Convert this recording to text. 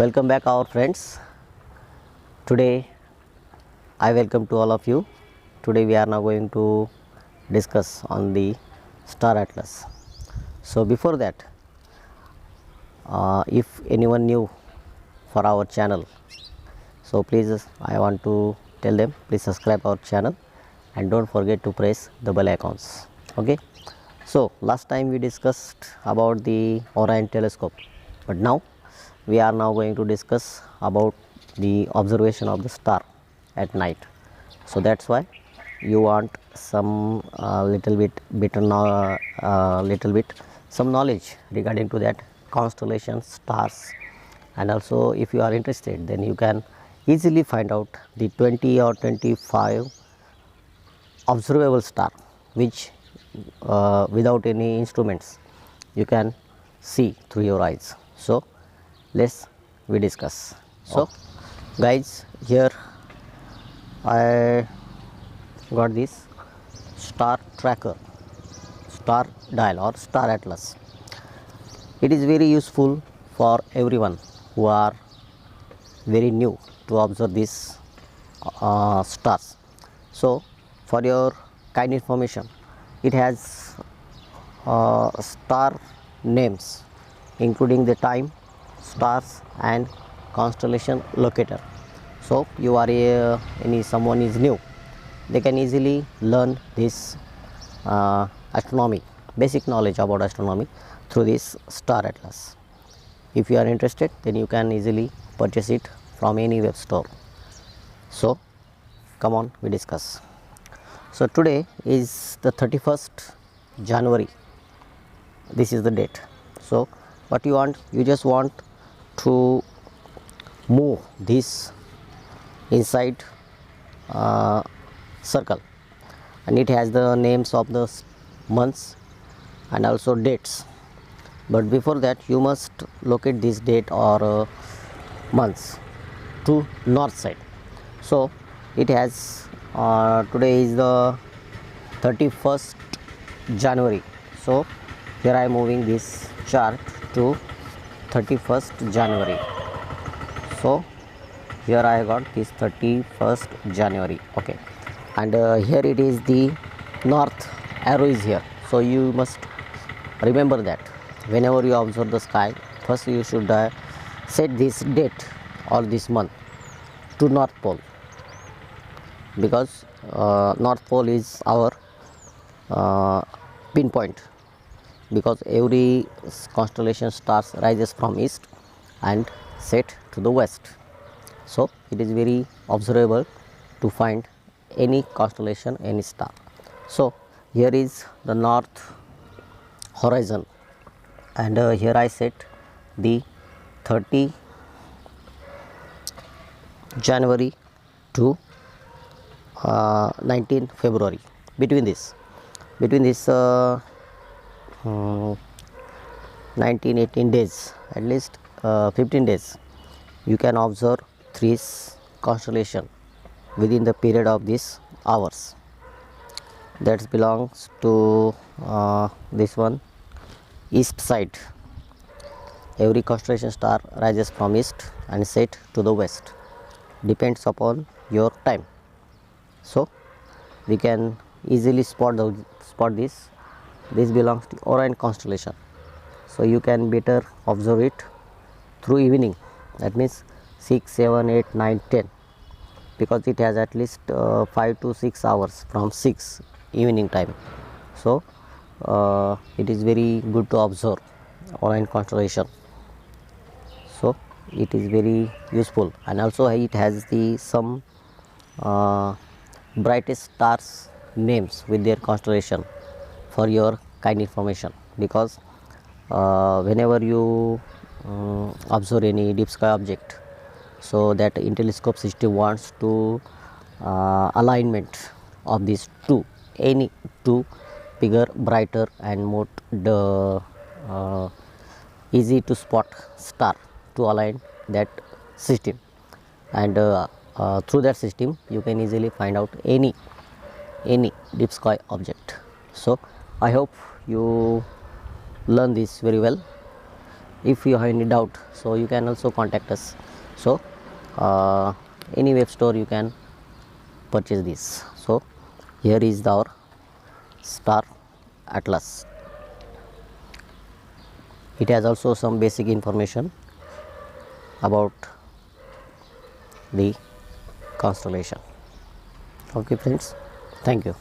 Welcome back our friends. Today I welcome to all of you. Today we are now going to discuss on the star atlas. So before that, if anyone new for our channel, so please I want to tell them please subscribe our channel and don't forget to press the bell icons. Okay. So last time we discussed about the Orion telescope, but now we are now going to discuss about the observation of the star at night. So that's why you want some little bit some knowledge regarding to that constellations, stars, and also if you are interested, then you can easily find out the 20 or 25 observable star which without any instruments you can see through your eyes. So let's we discuss. So guys, here I got this star tracker, star dial or star atlas. It is very useful for everyone who are very new to observe these stars. So for your kind information, it has star names including the time, stars and constellation locator. So you are someone is new, they can easily learn this astronomy, basic knowledge about astronomy through this star atlas. If you are interested, then you can easily purchase it from any web store. So come on, we discuss. So today is the 31st January, this is the date. So what you want, you just want to move this inside circle, and it has the names of the months and also dates. But before that, you must locate this date or months to north side. So it has today is the 31st January. So here I am moving this chart to 31st January. So here I got this 31st January. Okay, and here it is the north arrow is here. So you must remember that whenever you observe the sky, first you should set this date or this month to north pole, because north pole is our pinpoint, because every constellation stars rises from east and set to the west. So it is very observable to find any constellation, any star. So here is the north horizon, and here I set the 30 January to 19 February. Between this 19 18 days, at least 15 days, you can observe three constellation within the period of these hours. That belongs to this one, east side. Every constellation star rises from east and set to the west, depends upon your time. So we can easily spot this. This belongs to Orion constellation. So you can better observe it through evening, that means 6, 7, 8, 9, 10, because it has at least 5 to 6 hours from 6 evening time. So it is very good to observe Orion constellation. So it is very useful, and also it has the some brightest stars names with their constellation for your kind information, because whenever you observe any deep sky object, so that IntelliScope system wants to alignment of these two, any two bigger, brighter and more easy to spot star to align that system, and through that system you can easily find out any deep sky object. So I hope you learn this very well, if you have any doubt, so you can also contact us. So any web store you can purchase this. So here is our star atlas. It has also some basic information about the constellation. Okay friends, thank you.